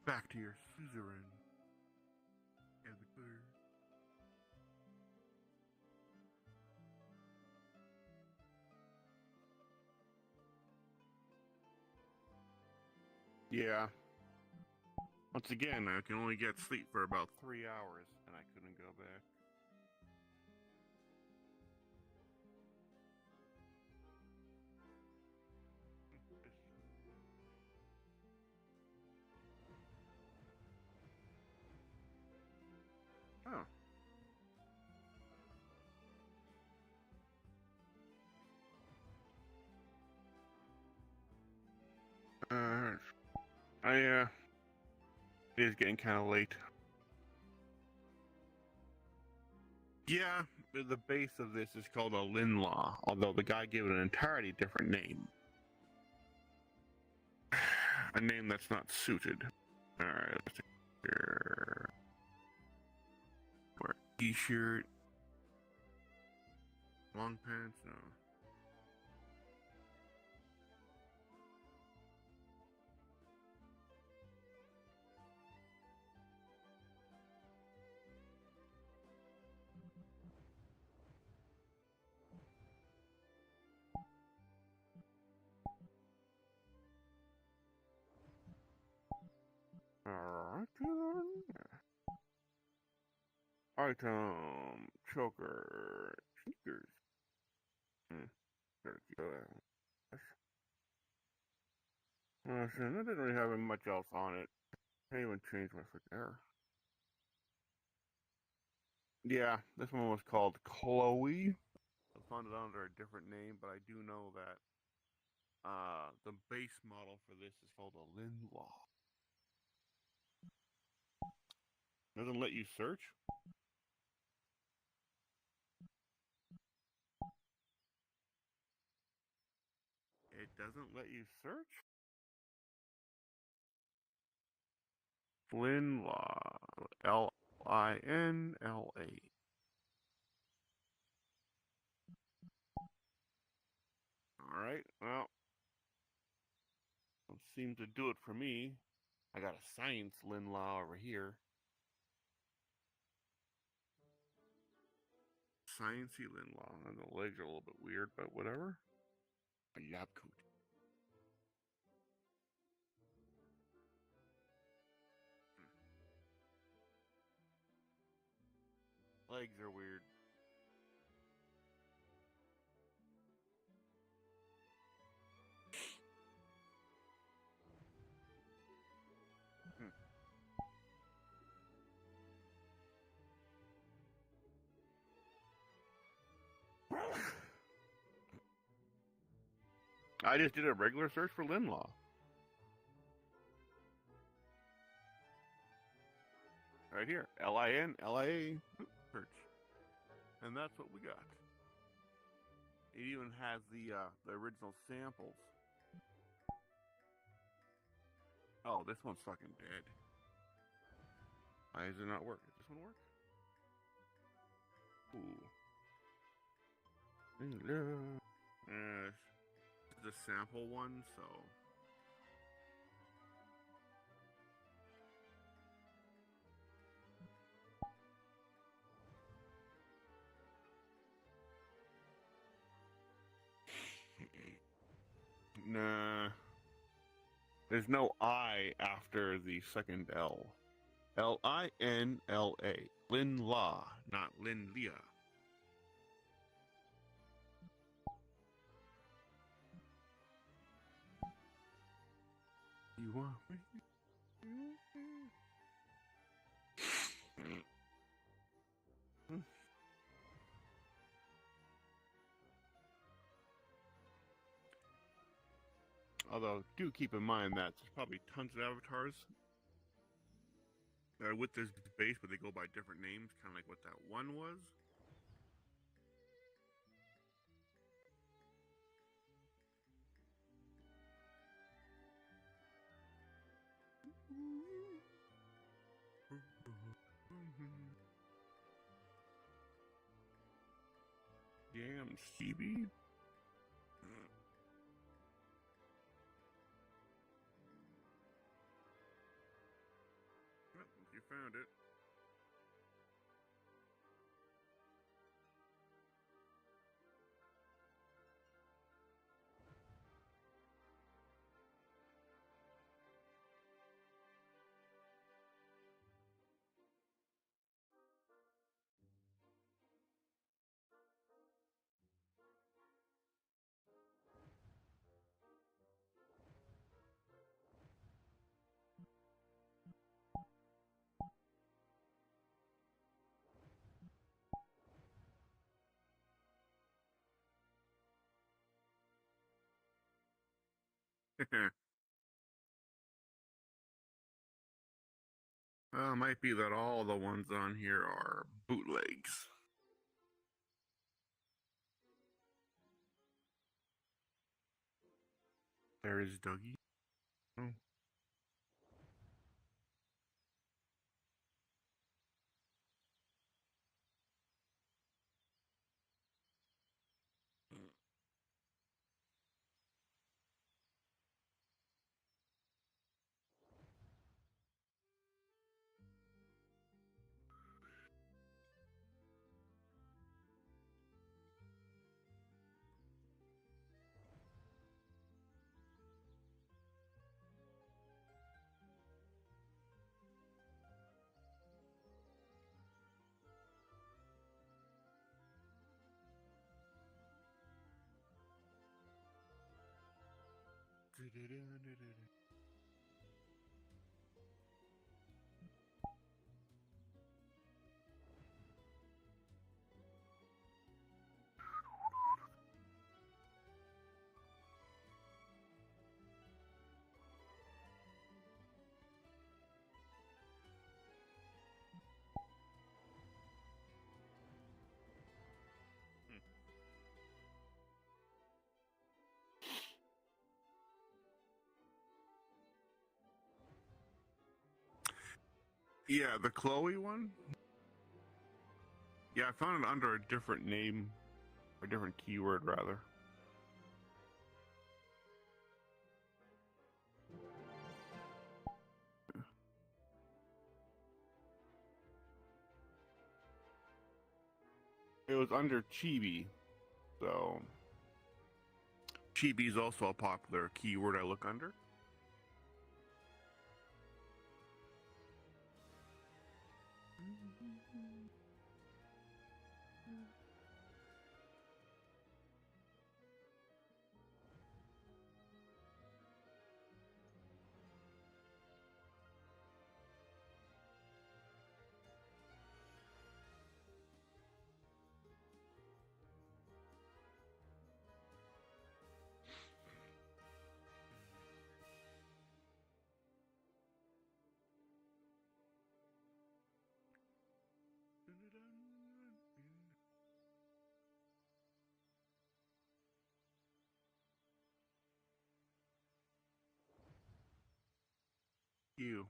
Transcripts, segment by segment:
Back to your suzerain. And the clear. Yeah. Once again, I can only get sleep for about 3 hours, and I couldn't go back. Oh. It is getting kind of late. Yeah, the base of this is called a Lin Law, although the guy gave it an entirely different name. A name that's not suited. Alright, let's see here. Wear t-shirt. Long pants, no. Alright. Item. Choker. Sneakers. Better keep that. That didn't really have much else on it. Can't even change my freaking hair. Yeah, this one was called Chloe. I found it under a different name, but I do know that the base model for this is called a Lindlaw. Doesn't let you search? It doesn't let you search? Linlaw. Linla. Alright, well, don't seem to do it for me. I got a science Linlaw over here. Sciencey Linlaw. And the legs are a little bit weird, but whatever. A Yabcoot. Legs are weird. I just did a regular search for Linlaw. Right here. Linlia search. And that's what we got. It even has the original samples. Oh, this one's fucking dead. Why does it not work? Does this one work? Ooh. This is the sample one, so. Nah. There's no I after the second L. Linla. Linla, not Linlia. You want me? Although, do keep in mind that there's probably tons of avatars with this base, but they go by different names, kind of like what that one was. Damn, Stevie. found it. Well, it might be that all the ones on here are bootlegs. There is Dougie. Oh. Yeah, the Chloe one? Yeah, I found it under a different name, or a different keyword, rather. It was under Chibi, so Chibi is also a popular keyword I look under. You.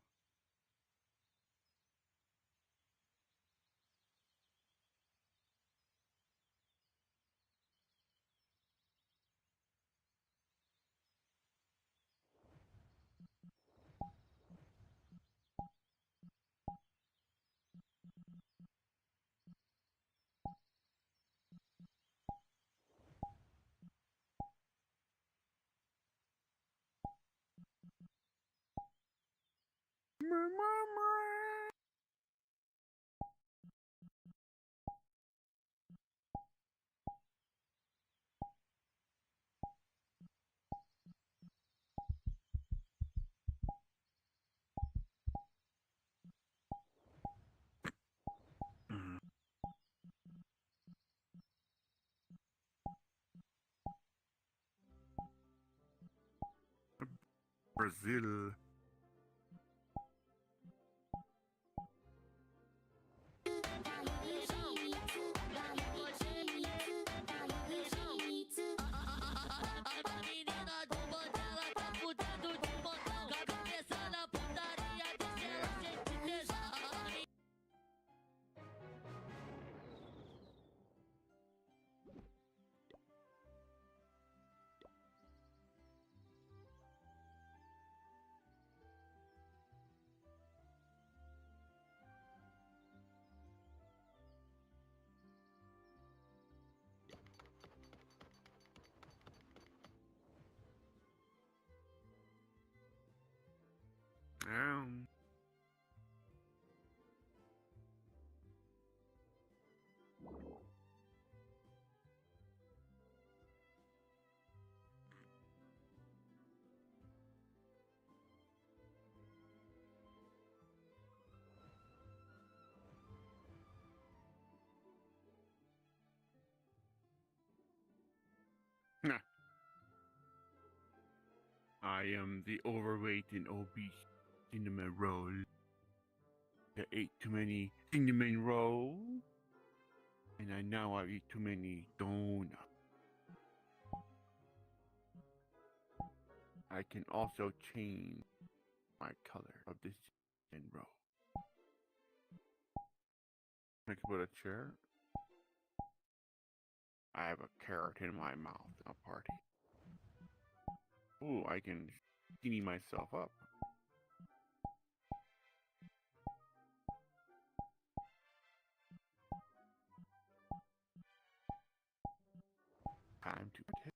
Brazil. I am the overweight and obese cinnamon roll. I ate too many cinnamon rolls, and now I eat too many donuts. I can also change my color of this cinnamon roll. I can put a chair. I have a carrot in my mouth at a party. Ooh, I can skinny myself up. Time to take.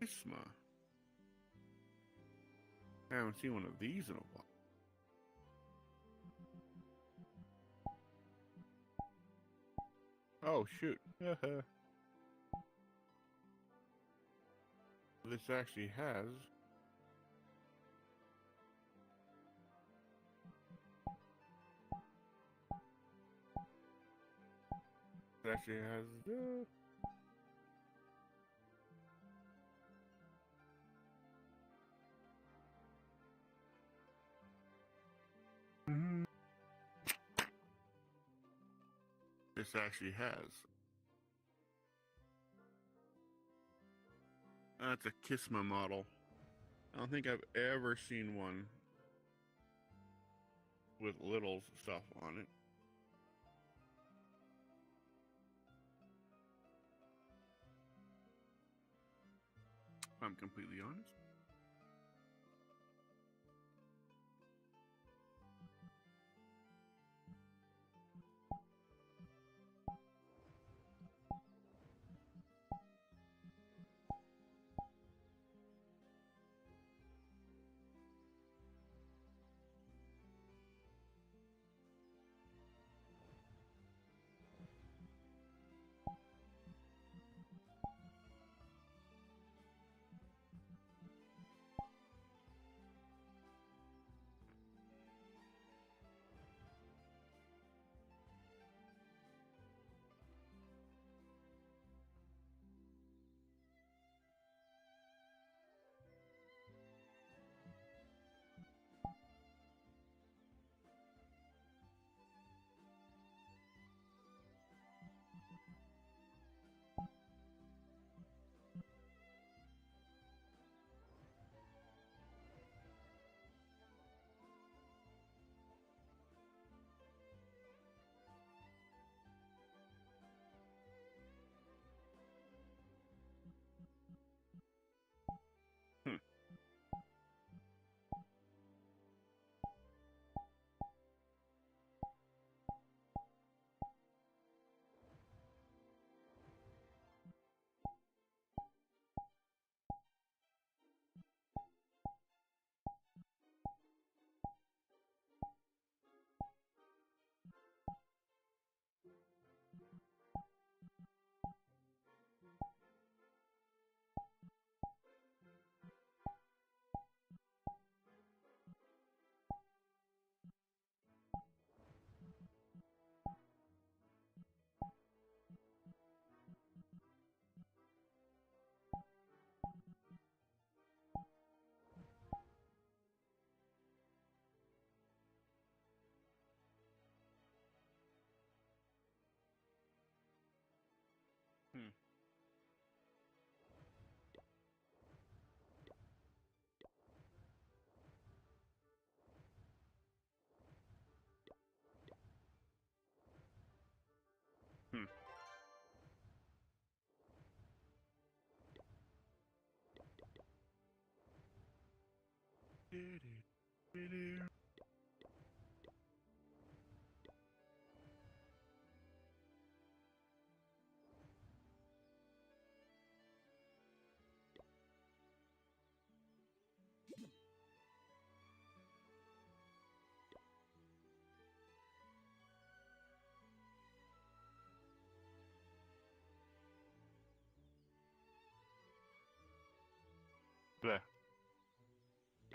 Isma. I haven't seen one of these in a while. Oh shoot. This actually has this actually has. That's a Kisma model. I don't think I've ever seen one with little stuff on it. If I'm completely honest.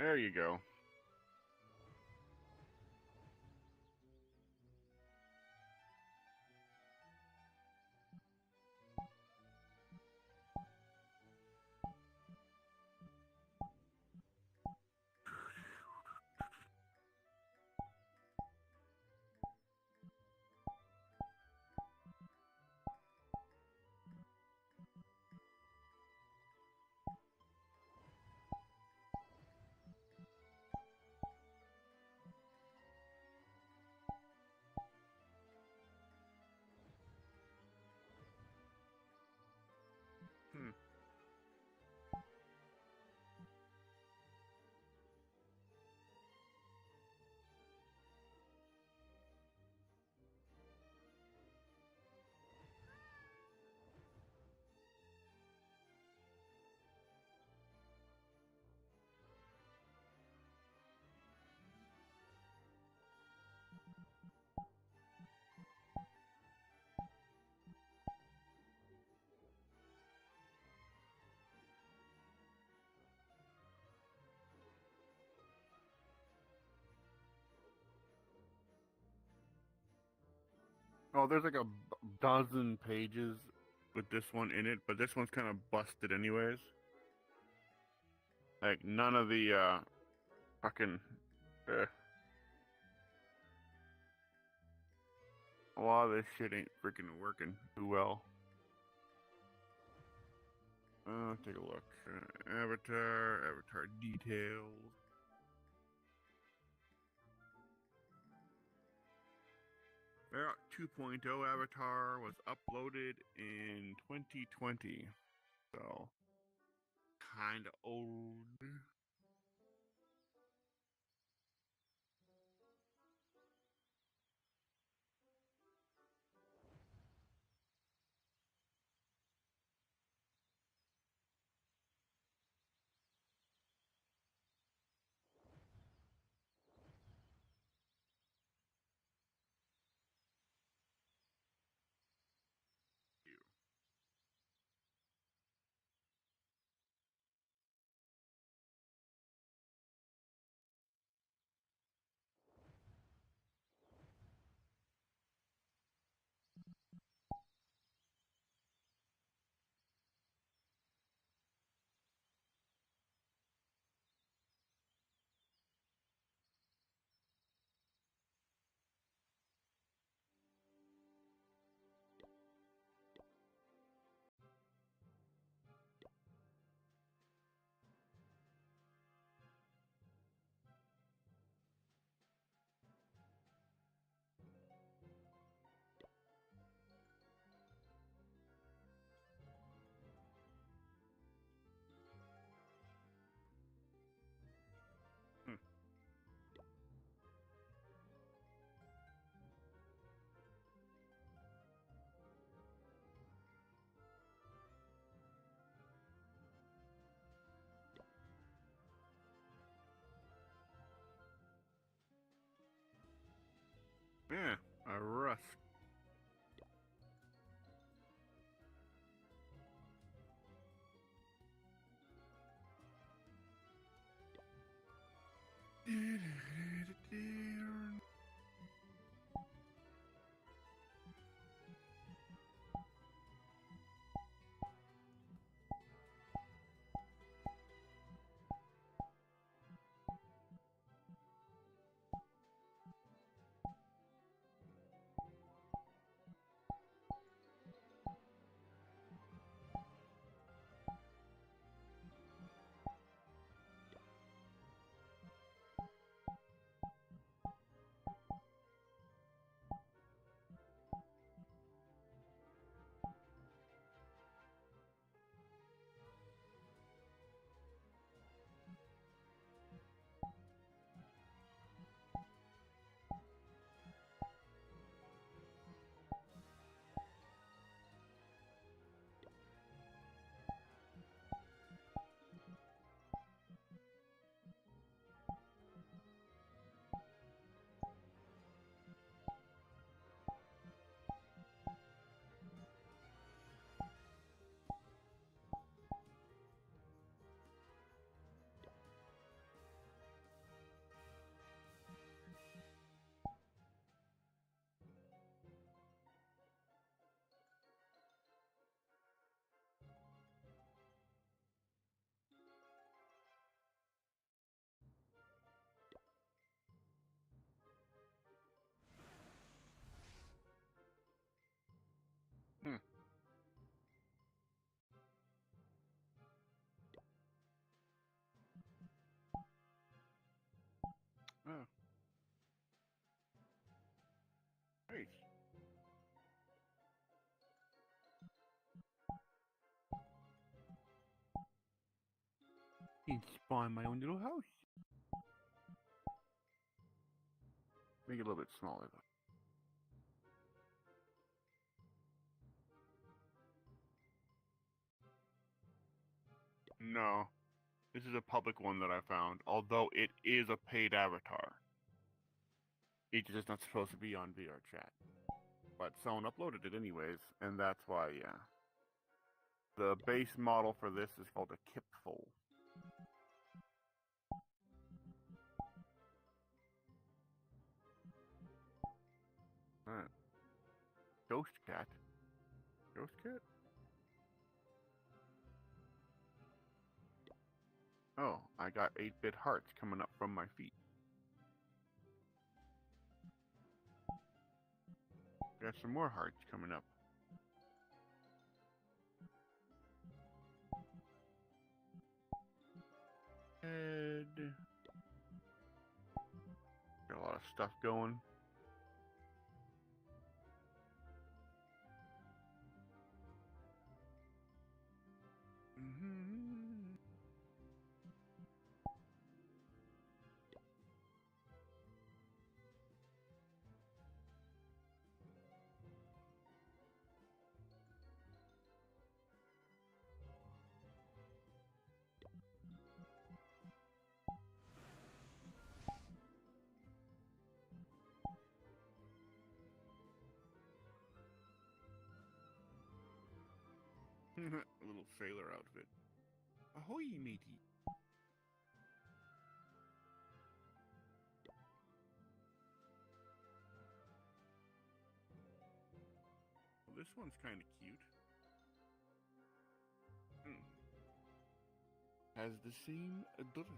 There you go. Hmm. Oh, there's like a dozen pages with this one in it, but this one's kind of busted anyways. Like none of the fucking a lot of this shit ain't freaking working too well. Take a look. Avatar details. Yeah, 2.0 Avatar was uploaded in 2020, so kind of old. Nice. You can spawn my own little house. Make it a little bit smaller though. No, this is a public one that I found, although it is a paid avatar. It's just not supposed to be on VR chat. But someone uploaded it anyways, and that's why, yeah. The base model for this is called a Kipful. Ghost cat? Ghost cat? Oh, I got 8-bit hearts coming up from my feet. Got some more hearts coming up. Head. Got a lot of stuff going. A little sailor outfit. Ahoy, matey. Well, this one's kind of cute. Has the same ability.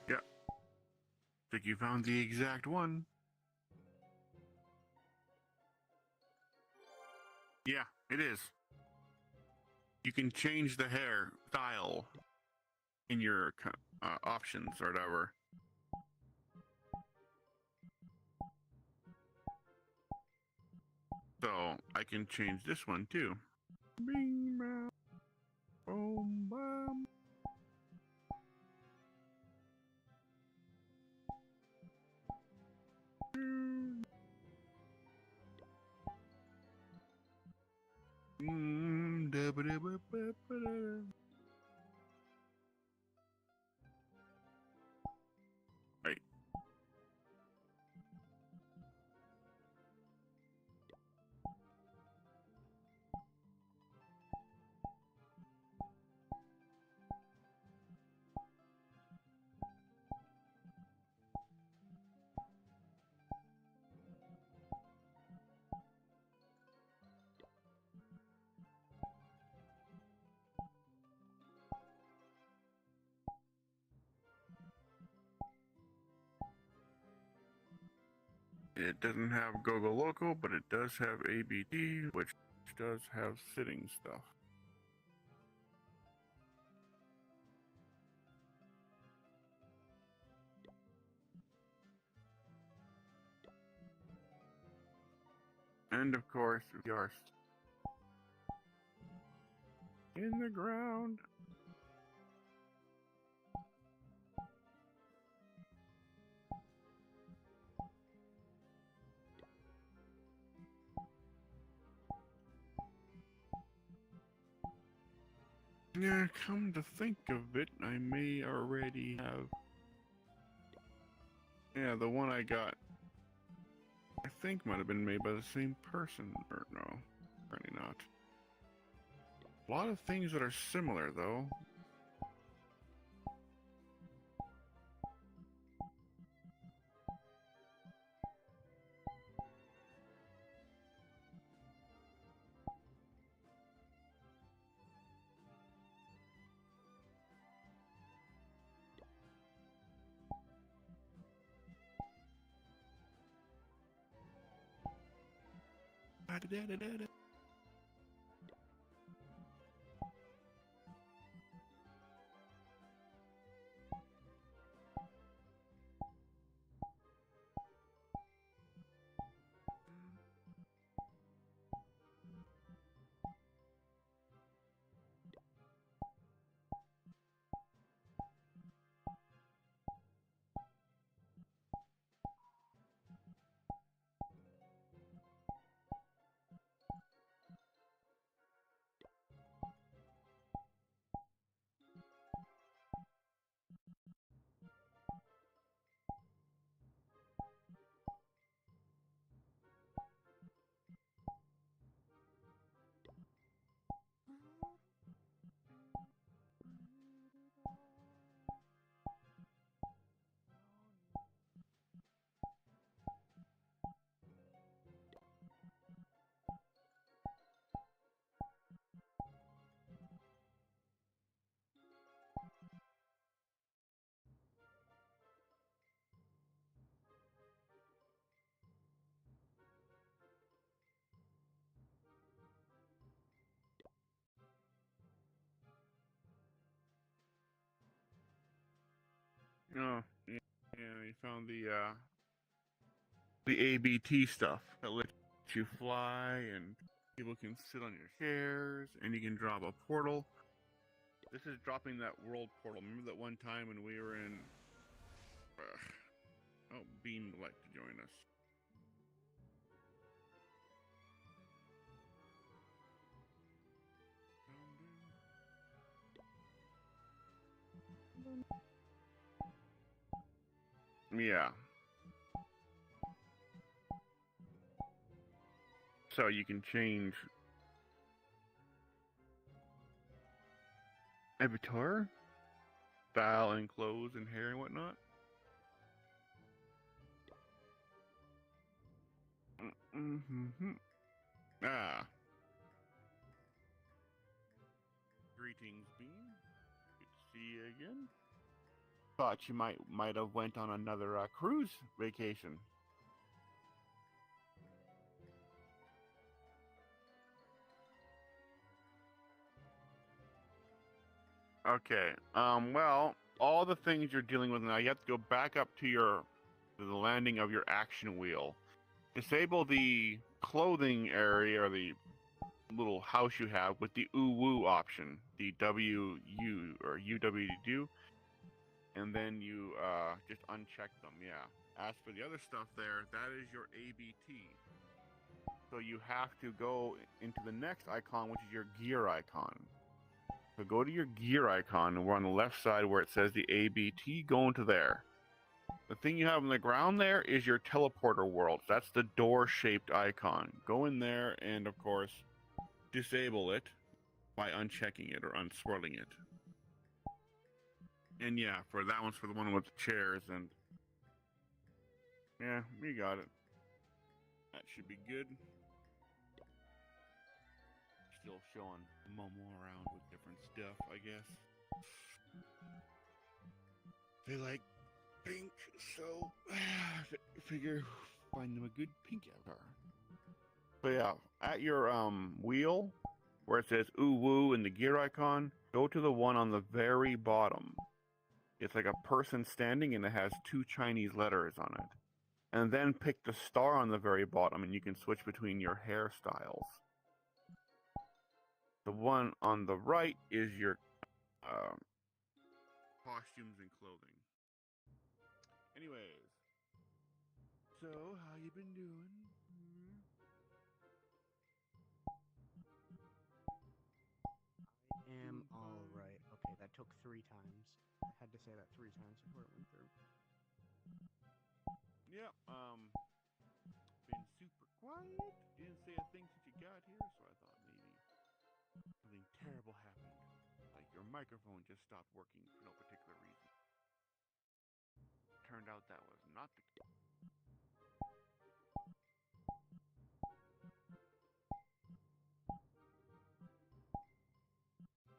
Yeah. Think you found the exact one. Yeah, it is. You can change the hair style in your options or whatever. So I can change this one too. Bing, boom, bam. Right. It doesn't have Gogo Loco, but it does have ABD, which does have sitting stuff. And of course, we are in the ground. Yeah, come to think of it, I may already have. Yeah, the one I got I think might have been made by the same person. Or no, apparently not. A lot of things that are similar, though. Oh, yeah, you found the ABT stuff that lets you fly and people can sit on your chairs and you can drop a portal. This is dropping that world portal. Remember that one time when we were in? Oh, Bean would like to join us. Yeah. So you can change avatar, style, and clothes and hair and whatnot. Mm-hmm. Ah. Greetings, Bean. Good to see you again. Thought you might have went on another cruise vacation. Okay. Well, all the things you're dealing with now, you have to go back up to the landing of your action wheel. Disable the clothing area or the little house you have with the woo option, the WU or UW, and then you just uncheck them. Yeah. As for the other stuff there, that is your ABT. So you have to go into the next icon, which is your gear icon. So go to your gear icon, and we're on the left side where it says the ABT. Go into there. The thing you have on the ground there is your teleporter world. That's the door-shaped icon. Go in there and, of course, disable it by unchecking it or unswirling it. And yeah, for that one's for the one with the chairs, and yeah, we got it. That should be good. Still showing Momo around with different stuff, I guess. They like pink, so I figure find them a good pink avatar. But yeah, at your wheel where it says ooh woo and the gear icon, go to the one on the very bottom. It's like a person standing and it has two Chinese letters on it. And then pick the star on the very bottom and you can switch between your hairstyles. The one on the right is your costumes and clothing. Anyways, so how you been doing? I am all right. Okay, that took 3 times. I had to say that 3 times before it went through. Yeah, been super quiet. You didn't say a thing since you got here, so I thought maybe something terrible happened. Like your microphone just stopped working for no particular reason. Turned out that was not the case.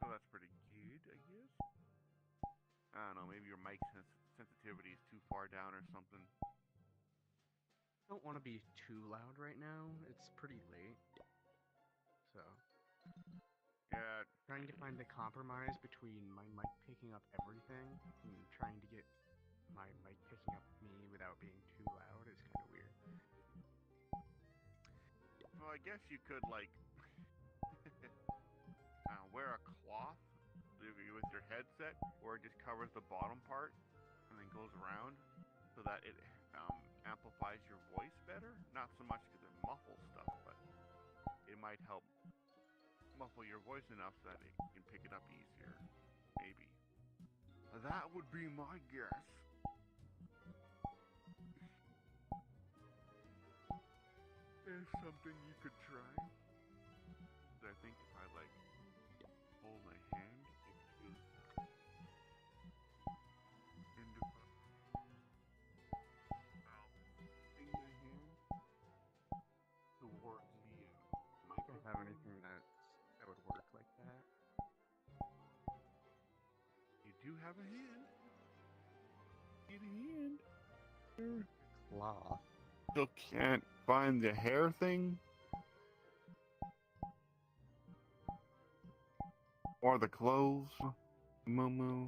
So that's pretty good, I guess. I don't know, maybe your mic sensitivity is too far down or something. I don't want to be too loud right now. It's pretty late. So, Yeah, trying to find the compromise between my mic picking up everything and trying to get my mic picking up me without being too loud is kind of weird. well, I guess you could, like, wear a cloth with your headset, or it just covers the bottom part and then goes around so that it amplifies your voice better. Not so much because it muffles stuff, but it might help muffle your voice enough so that it can pick it up easier. Maybe. That would be my guess. It's something you could try. I think if I like hold my hand, it feels. And if I bring my hand towards the I don't have microphone, anything that would work like that. you do have a hand. Get a hand. Cloth. Still can't find the hair thing? Or the clothes? Moo.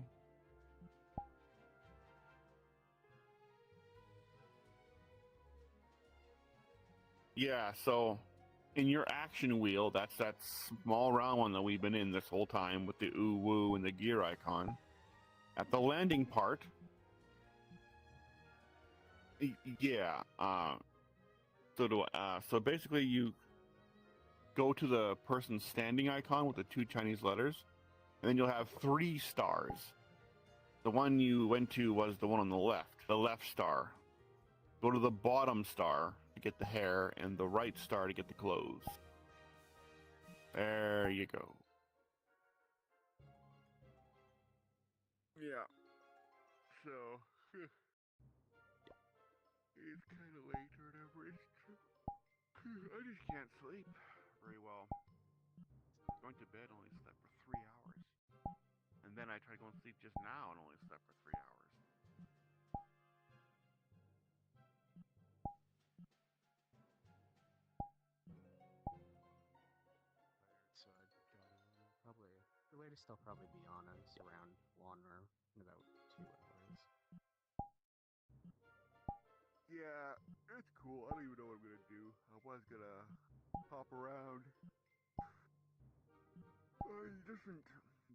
Yeah, so in your action wheel, that's that small round one that we've been in this whole time with the ooh woo and the gear icon. At the landing part, yeah, so basically you go to the person's standing icon with the 2 Chinese letters, and then you'll have 3 stars. The one you went to was the one on the left star. Go to the bottom star to get the hair, and the right star to get the clothes. There you go. Yeah. So, it's kind of late or whatever. It's true. I just can't sleep very well. Going to bed, only slept for 3 hours. And then I tried going to sleep just now and only slept for 3 hours. So probably the latest I'll probably be on is around 1 or in about 2 hours. Yeah, it's cool. I don't even know what I'm gonna do. I was gonna hop around different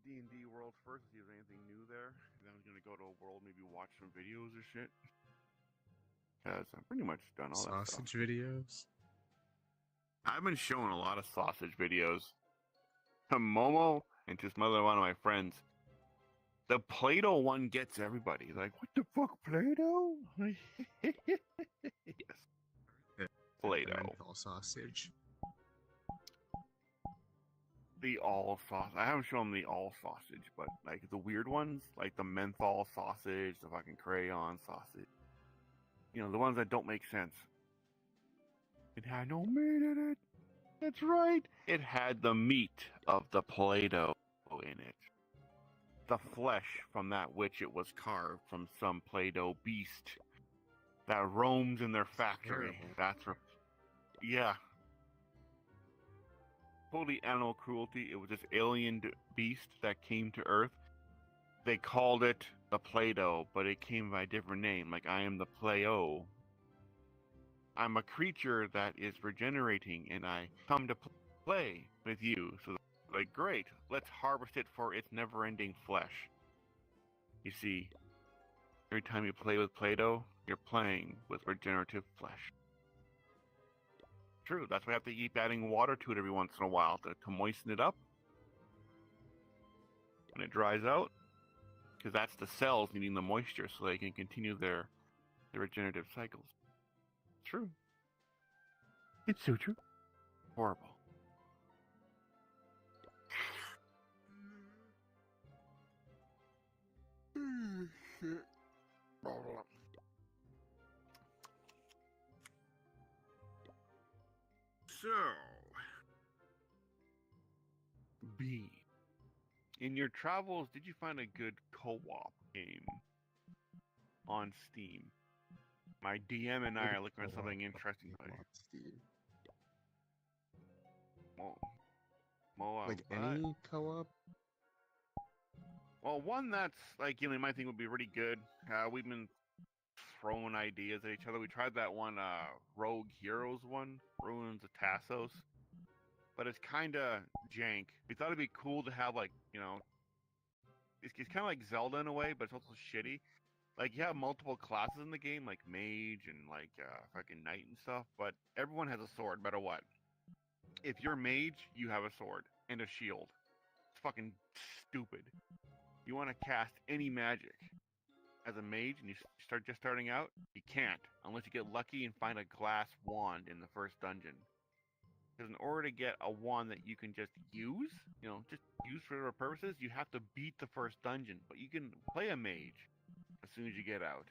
D&D worlds first, see if there's anything new there. And then I was gonna go to a world, maybe watch some videos or shit. Cause I'm pretty much done all that stuff. Sausage videos? I've been showing a lot of sausage videos to Momo and to some other one of my friends. The Play-Doh one gets everybody. Like, what the fuck, Play-Doh? Yes. Play-Doh. The menthol sausage. The all sausage. I haven't shown the all sausage, but like the weird ones, like the menthol sausage, the fucking crayon sausage. You know, the ones that don't make sense. It had no meat in it. That's right. It had the meat of the Play-Doh in it. The flesh from that which it was carved from some Play-Doh beast that roams in their factory. Terrible. That's yeah. Totally animal cruelty. It was this alien beast that came to Earth. They called it the Play-Doh, but it came by a different name. Like, I am the Play-O. I'm a creature that is regenerating, and I come to play with you. So, like, great. Let's harvest it for its never-ending flesh. You see, every time you play with Play-Doh, you're playing with regenerative flesh. True, that's why I have to keep adding water to it every once in a while to moisten it up when it dries out, because that's the cells needing the moisture so they can continue their regenerative cycles. True. It's Sutra. Horrible. Shit. So, B. In your travels, did you find a good co-op game on Steam? My DM and I are looking for something interesting. Like any co-op? Well, one that's like you might think would be really good. We've been throwing ideas at each other. We tried that one, Rogue Heroes one, Ruins of Tassos, but it's kind of jank. We thought it'd be cool to have like it's kind of like Zelda in a way, but it's also shitty. Like you have multiple classes in the game, like mage and like fucking knight and stuff, but everyone has a sword, no matter what. If you're mage, you have a sword and a shield. It's fucking stupid. You want to cast any magic as a mage and you start just starting out, you can't unless you get lucky and find a glass wand in the first dungeon. Because in order to get a wand that you can just use, just use for whatever purposes, you have to beat the first dungeon. But you can play a mage as soon as you get out.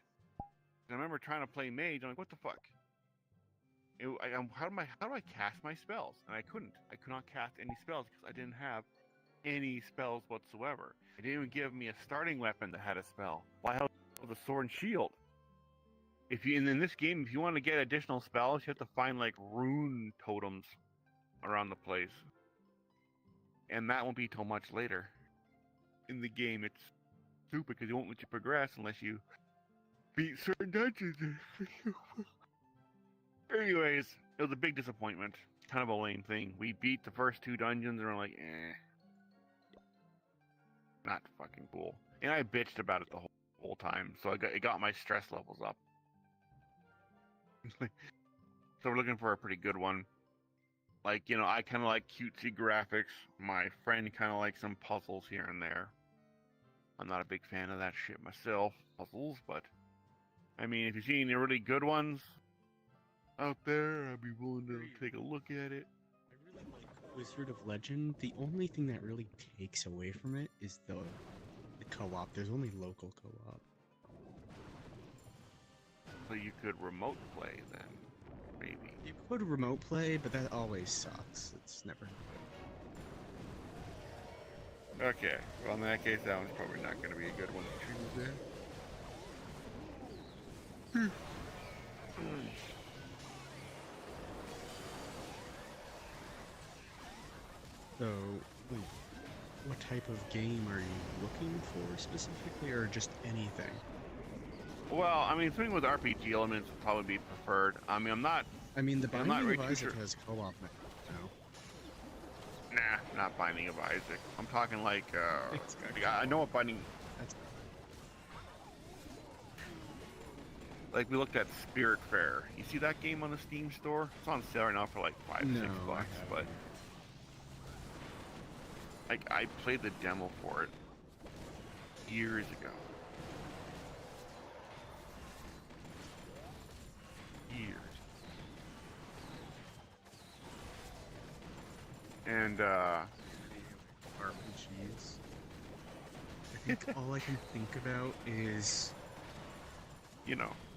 And I remember trying to play mage. I'm like, what the fuck? How do I cast my spells? And I couldn't. I could not cast any spells because I didn't have any spells whatsoever. It didn't even give me a starting weapon that had a spell. Why hell with a sword and shield? In this game, if you want to get additional spells, you have to find like rune totems around the place, and that won't be till much later in the game. It's stupid because it won't let you progress unless you beat certain dungeons. Anyways, it was a big disappointment. Kind of a lame thing. We beat the first 2 dungeons and we're like, not fucking cool. And I bitched about it the whole time, so it got my stress levels up. So we're looking for a pretty good one. Like, I kind of like cutesy graphics. My friend kind of likes some puzzles here and there. I'm not a big fan of that shit myself, puzzles, but I mean, if you see any really good ones out there, I'd be willing to take a look at it. I really like Wizard of Legend. The only thing that really takes away from it is the co-op. There's only local co-op. So you could remote play then, maybe. You could remote play, but that always sucks. It's never good. Okay, well in that case, that one's probably not going to be a good one to choose there. So, wait, what type of game are you looking for specifically, or just anything? Well, I mean, something with RPG elements would probably be preferred. I mean, The I'm not Binding really of too Isaac sure. has co-op now. Nah, not Binding of Isaac. I'm talking like, It's I know what Binding... That's Like, we looked at Spirit Fair. You see that game on the Steam store? It's on sale right now for like $5 or $6, but... Like, I played the demo for it years ago. Years. And, RPGs. I think all I can think about is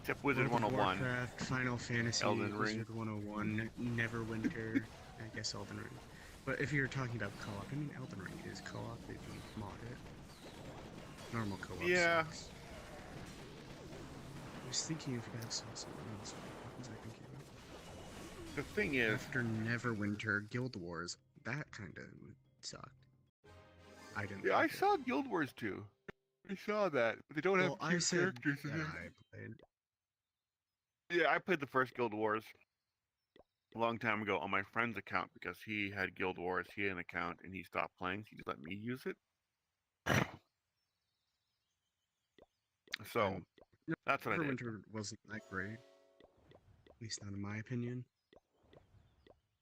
except Wizard World of 101. Warcraft, Final Fantasy, Elden Ring. Wizard 101, Neverwinter, I guess Elden Ring. But if you're talking about co-op, Elden Ring is co-op if you mod it. Normal co-op Yeah. sucks. I was thinking if you guys saw something else, what was I thinking about? The thing is, After Neverwinter, Guild Wars, that kind of sucked. I didn't. yeah, I like it. saw Guild Wars 2. I saw that, but they don't Well, have I cute said characters in that it. I played. Yeah, I played the first Guild Wars a long time ago on my friend's account because he had Guild Wars. He had an account and he stopped playing, so he just let me use it. So, And that's what I did. Neverwinter wasn't that great. At least not in my opinion.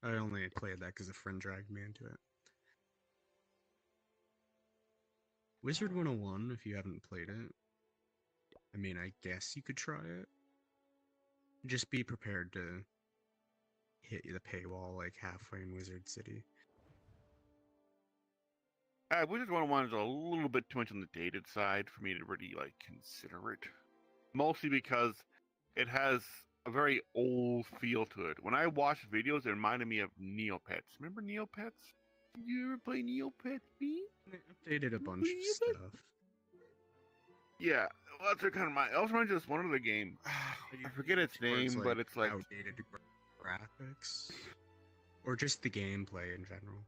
I only played that because a friend dragged me into it. Wizard 101, if you haven't played it, I guess you could try it. Just be prepared to hit the paywall like halfway in Wizard City. Wizards 101 is a little bit too much on the dated side for me to really like consider it. Mostly because it has a very old feel to it. When I watched videos, it reminded me of Neopets. Remember Neopets? Did you ever play Neopets, B? They updated a bunch of stuff. Yeah, well, that's kind of my. I also remember just one other game. I forget its name, but it's like outdated graphics, or just the gameplay in general.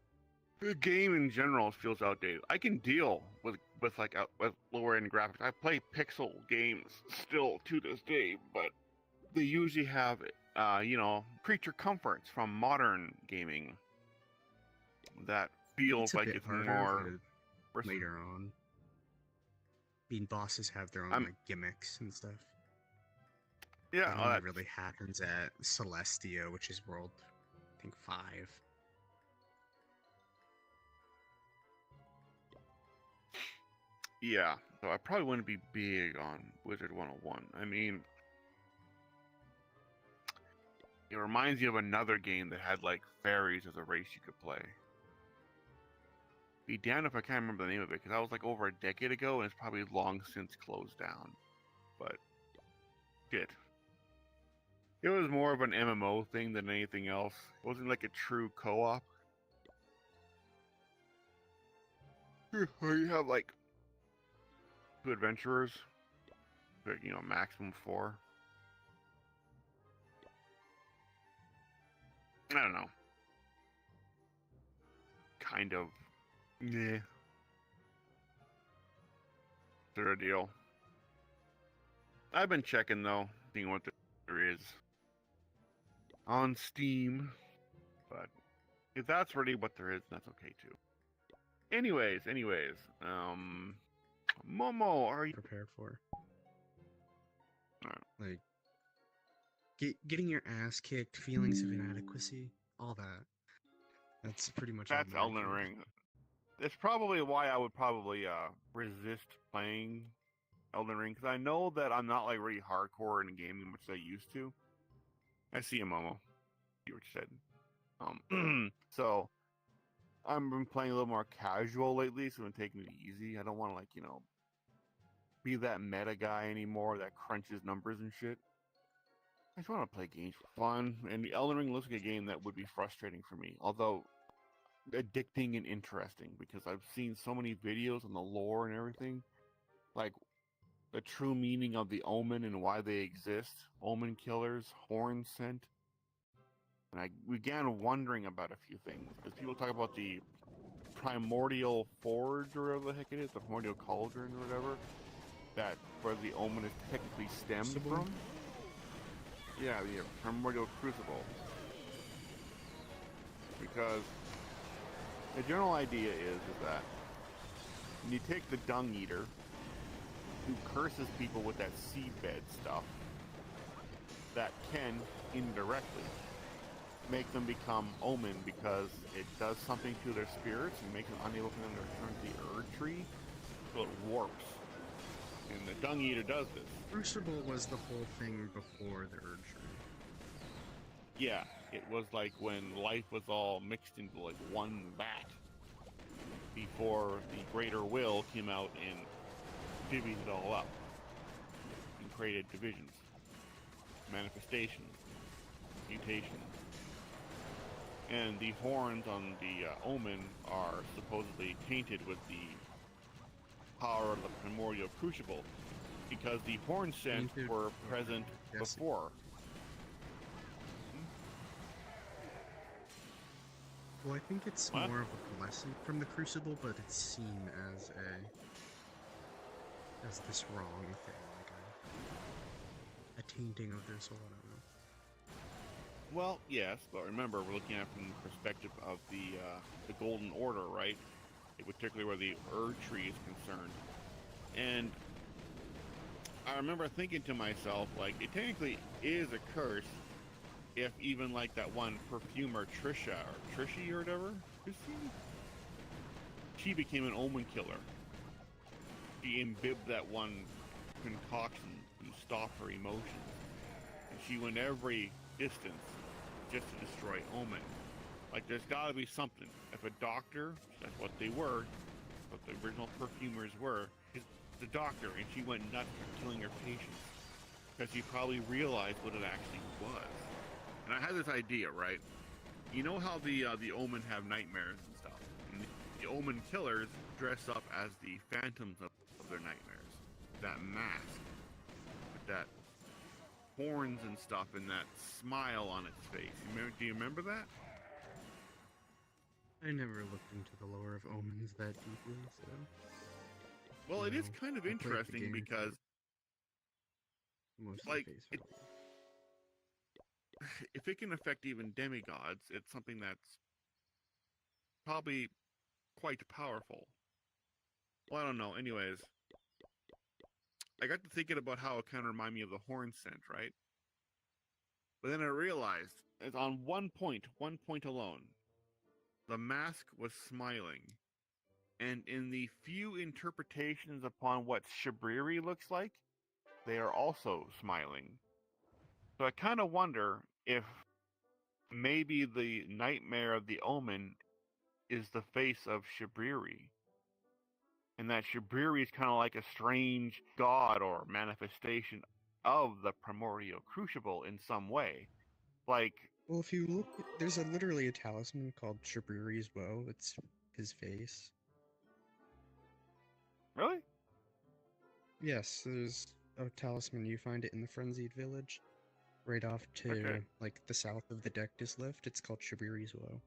the game in general feels outdated. I can deal with with lower end graphics. I play pixel games still to this day, but they usually have creature comforts from modern gaming that feels It's a like bit it's harder more later on. I mean, bosses have their own like gimmicks and stuff. Yeah, That only really happens at Celestia, which is World, I think 5. Yeah, so I probably wouldn't be big on Wizard 101. I mean, it reminds me of another game that had like fairies as a race you could play. Be damned if I can't remember the name of it, because that was like over a decade ago, and it's probably long since closed down. But shit, it was more of an MMO thing than anything else. It wasn't like a true co-op. Where you have like 2 adventurers, but maximum 4. I don't know. Kind of. Yeah. They're a deal. I've been checking though, seeing what there is on Steam, but if that's really what there is, that's okay too. Anyways, Momo, are you Prepared for? Like getting your ass kicked, feelings of inadequacy, all that. That's pretty much. That's Elden Ring. It's probably why I would probably resist playing Elden Ring, because I know that I'm not like really hardcore in gaming, which I used to. I see you, Momo. You said. So I've been playing a little more casual lately, so I'm taking it easy. I don't want to be that meta guy anymore that crunches numbers and shit. I just want to play games for fun, and the Elden Ring looks like a game that would be frustrating for me, although addicting and interesting, because I've seen so many videos on the lore and everything, like the true meaning of the omen and why they exist, omen killers, horn scent, and I began wondering about a few things, because people talk about the primordial forge, or whatever the heck it is, the primordial cauldron or whatever, that where the omen is technically stemmed from. Yeah, the primordial crucible. Because the general idea is that when you take the dung eater, who curses people with that seedbed stuff, that can indirectly make them become omen, because it does something to their spirits and makes them unable for them to return to the Erd tree, so it warps. And the dung eater does this. Crucible was the whole thing before the Erd tree. Yeah, it was like when life was all mixed into like one vat before the greater will came out and divvied it all up and created divisions, manifestations, mutations. And the horns on the omen are supposedly tainted with the power of the primordial crucible, because the horn scents were present before. Well, I think it's more of a blessing from the Crucible, but it's seen as this wrong thing, like a tainting of their soul. I don't know. Well, yes, but remember, we're looking at it from the perspective of the Golden Order, right? Particularly where the Erd tree is concerned. And I remember thinking to myself, like, it technically is a curse if even like that one perfumer Trisha or Trishy or whatever, she became an omen killer. She imbibed that one concoction to stop her emotions, and she went every distance just to destroy Omen. Like, there's gotta be something. If a doctor, that's what they were, what the original perfumers were, is the doctor, and she went nuts for killing her patients. Because she probably realized what it actually was. And I had this idea, right? You know how the Omen have nightmares and stuff? And the Omen killers dress up as the phantoms of their nightmares. That mask. With that horns and stuff and that smile on its face. Do you remember that? I never looked into the lore of Omens that deeply, so... Well, it is No, kind of I played the interesting game because, most like, of the face value. if it can affect even demigods, it's something that's probably quite powerful. Well, I don't know. Anyways, I got to thinking about how it kind of reminded me of the horn scent, right? But then I realized, it's on one point alone, the mask was smiling. And in the few interpretations upon what Shabriri looks like, they are also smiling. So I kind of wonder if maybe the nightmare of the Omen is the face of Shabriri. And that Shabriri is kind of like a strange god or manifestation of the primordial crucible in some way. Like, Well, if you look, there's literally a talisman called Shabriri's Woe. It's his face. really? Yes, there's a talisman. You find it in the Frenzied Village, right off to Okay. like the south of the Dectus Lift. It's called Shabriri's Woe,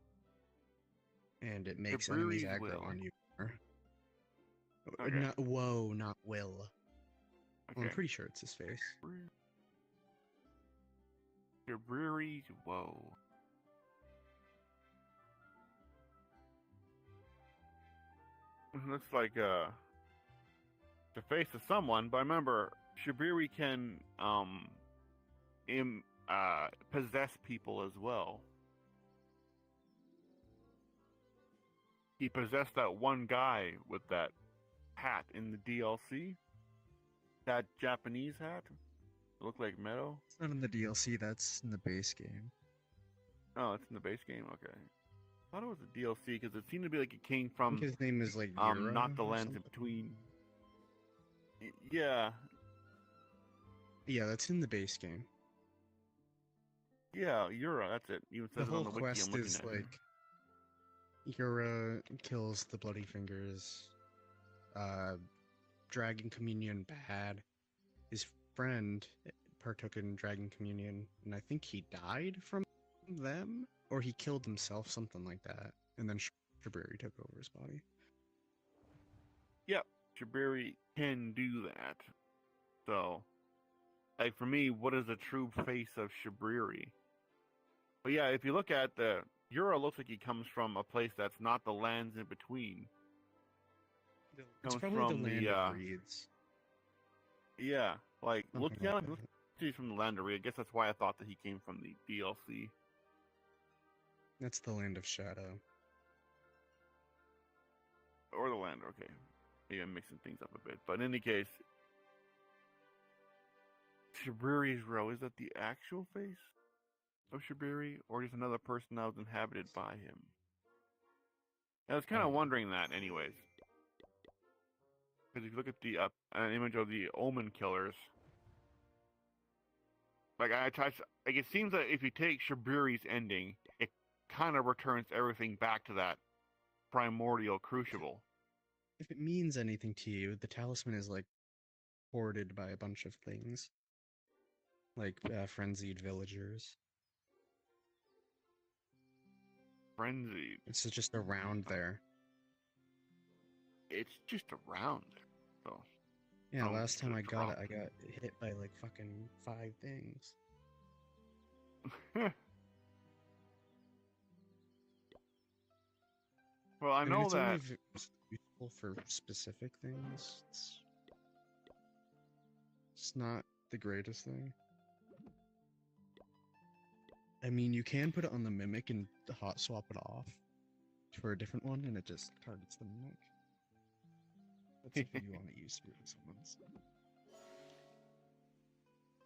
and it makes enemies Shabriri's aggro will. on you. Okay. Not woe, not will. Well, I'm Okay. pretty sure it's his face. Shabriri's woe. Looks like the face of someone, but remember, Shabriri can possess people as well. He possessed that one guy with that hat in the DLC. That Japanese hat. It looked like metal. It's not in the DLC. That's in the base game. Oh, it's in the base game. Okay. I thought it was a DLC because it seemed to be like it came I think from his name is like Yura not the or lands in something. between. Yeah, Yeah, that's in the base game. yeah, Yura. That's it. Even The says it on whole the wiki. quest I'm looking is at like Yura kills the Bloody Fingers, Dragon Communion bad. His friend partook in Dragon Communion, and I think he died from them, or he killed himself, something like that. And then Shabriri took over his body. Yep, Shabriri can do that. So, like for me, what is the true face of Shabriri? But yeah, if you look at the Yura, looks like he comes from a place that's not the lands in between. It's Comes probably from the land the of reeds. yeah, like Something looking at like him, that. he's from the land of Reed. I guess that's why I thought that he came from the DLC. That's the land of shadow. Or the land, okay. Maybe I'm mixing things up a bit. But in any case, Shabriri's row, is that the actual face of Shabriri? Or just another person that was inhabited by him? I was kind of wondering that anyways. Because if you look at the an image of the Omen killers, like it seems that if you take Shabriri's ending, it kind of returns everything back to that primordial crucible. If it means anything to you, the talisman is like hoarded by a bunch of things, like frenzied villagers. Frenzied. It's just around there. It's just around there. So Yeah, Oh, last time I got drop. it, I got hit by like fucking 5 things. Well, I mean, know it's only that. if it's useful for specific things. It's not the greatest thing. I mean, you can put it on the mimic and hot swap it off for a different one, and it just targets the mimic. That's if you want to use spirit summons.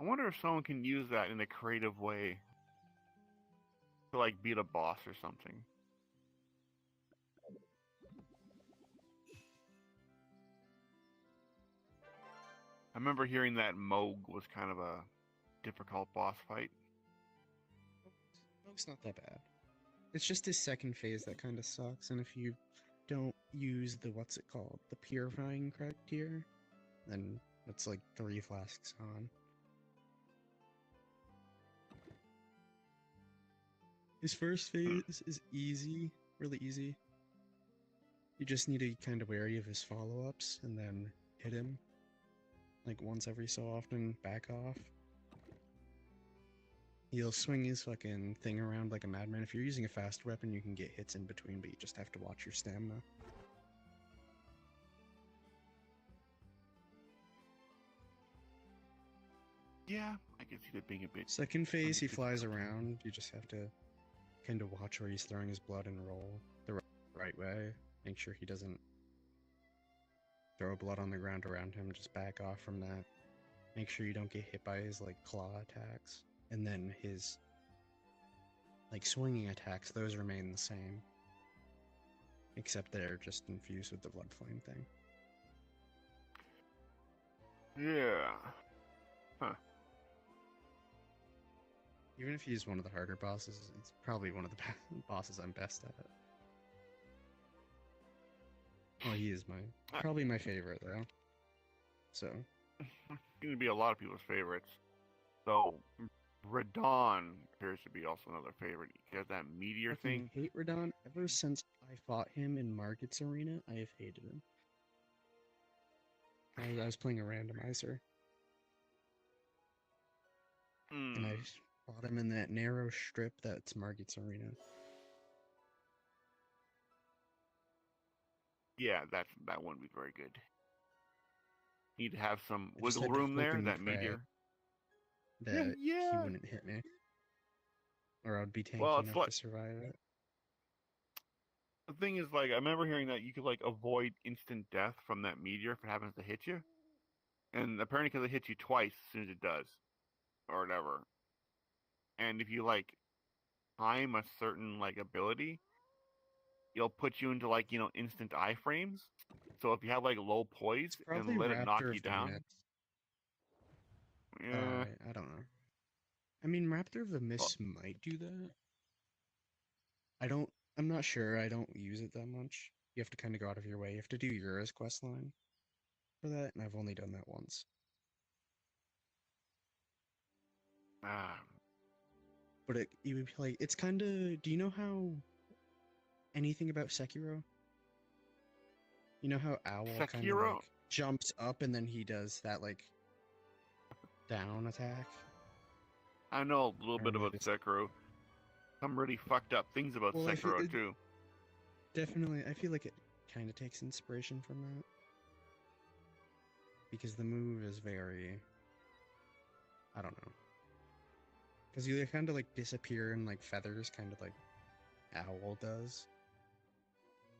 I wonder if someone can use that in a creative way. to like beat a boss or something. I remember hearing that Moog was kind of a difficult boss fight. It's not that bad. It's just his second phase that kind of sucks, and if you don't use the what's it called, the purifying criteria, then it's like 3 flasks on. His first phase is easy, really easy. You just need to be kind of wary of his follow-ups and then hit him. Like once every so often, back off. He'll swing his fucking thing around like a madman. If you're using a fast weapon, you can get hits in between, but you just have to watch your stamina. Yeah, I can see that being a bit. Second phase, he flies around. You just have to kind of watch where he's throwing his blood and roll the right way. Make sure he doesn't throw blood on the ground around him. Just back off from that. Make sure you don't get hit by his like claw attacks. And then his like swinging attacks, those remain the same. Except they're just infused with the blood flame thing. Yeah. Huh. Even if he's one of the harder bosses, it's probably one of the bosses I'm best at. Oh, he is probably my favorite though. So. Going to be a lot of people's favorites. So, Radon appears to be also another favorite. He has that meteor thing. I hate Radon. Ever since I fought him in Market's Arena, I have hated him. I was playing a randomizer. And I fought him in that narrow strip that's Market's Arena. Yeah, that wouldn't be very good. Need to have some I just wiggle had to room hope there, and that pray meteor. that Yeah. he wouldn't hit me. Or I'd be tanky Well, it's enough like, to survive it. the thing is, like, I remember hearing that you could, like, avoid instant death from that meteor if it happens to hit you. And apparently because it hits you twice as soon as it does. Or whatever. And if you, like, time a certain, like, ability, it'll put you into, like, instant iframes. So if you have, like, low poise and let it knock Raptor you of the down. Mist. Yeah. I don't know. I mean, Raptor of the Mist might do that. I'm not sure. I don't use it that much. You have to kind of go out of your way. You have to do Yura's questline for that, and I've only done that once. But you would play. It's kind of. Do you know how? Anything about Sekiro? You know how Owl kind of like jumps up and then he does that like down attack? I know a little bit about Sekiro. Some really fucked up things about Sekiro too. Definitely, I feel like it kind of takes inspiration from that. Because the move is very... I don't know. Because you kind of like disappear in like feathers, kind of like Owl does.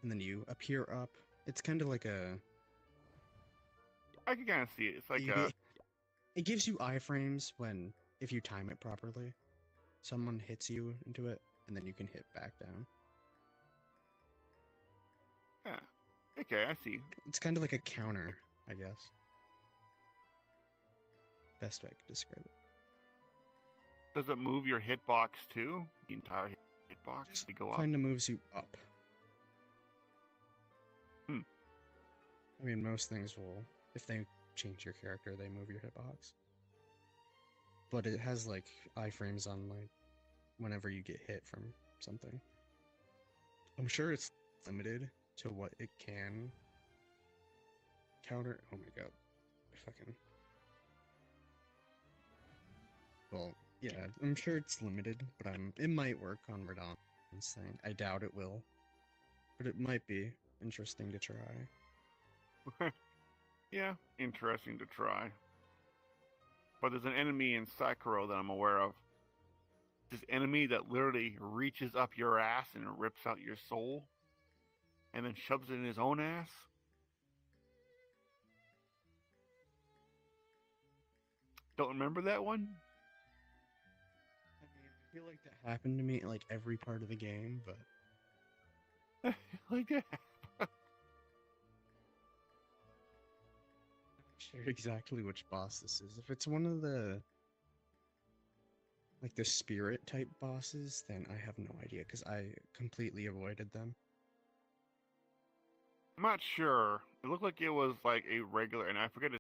And then you appear up. It's kind of like a... I can kind of see it. It's like It gives you iframes when, if you time it properly, someone hits you into it, and then you can hit back down. Yeah. Okay, I see. It's kind of like a counter, I guess. Best way I could describe it. Does it move your hitbox too? The entire hitbox to go up? Kind of moves you up. Hmm. I mean, most things will, if they change your character, they move your hitbox. But it has like iframes on like whenever you get hit from something. I'm sure it's limited to what it can counter. Oh my god. Fucking. Well, yeah, I'm sure it's limited, but it might work on Radon's thing. I doubt it will. But it might be interesting to try. Yeah, interesting to try. But there's an enemy in Sekiro that I'm aware of. This enemy that literally reaches up your ass and rips out your soul. And then shoves it in his own ass. Don't remember that one? feel like that happened to me in like every part of the game, but like that. I'm not sure exactly which boss this is. If it's one of the like the spirit type bosses, then I have no idea because I completely avoided them. I'm not sure. It looked like it was like a regular, and I forget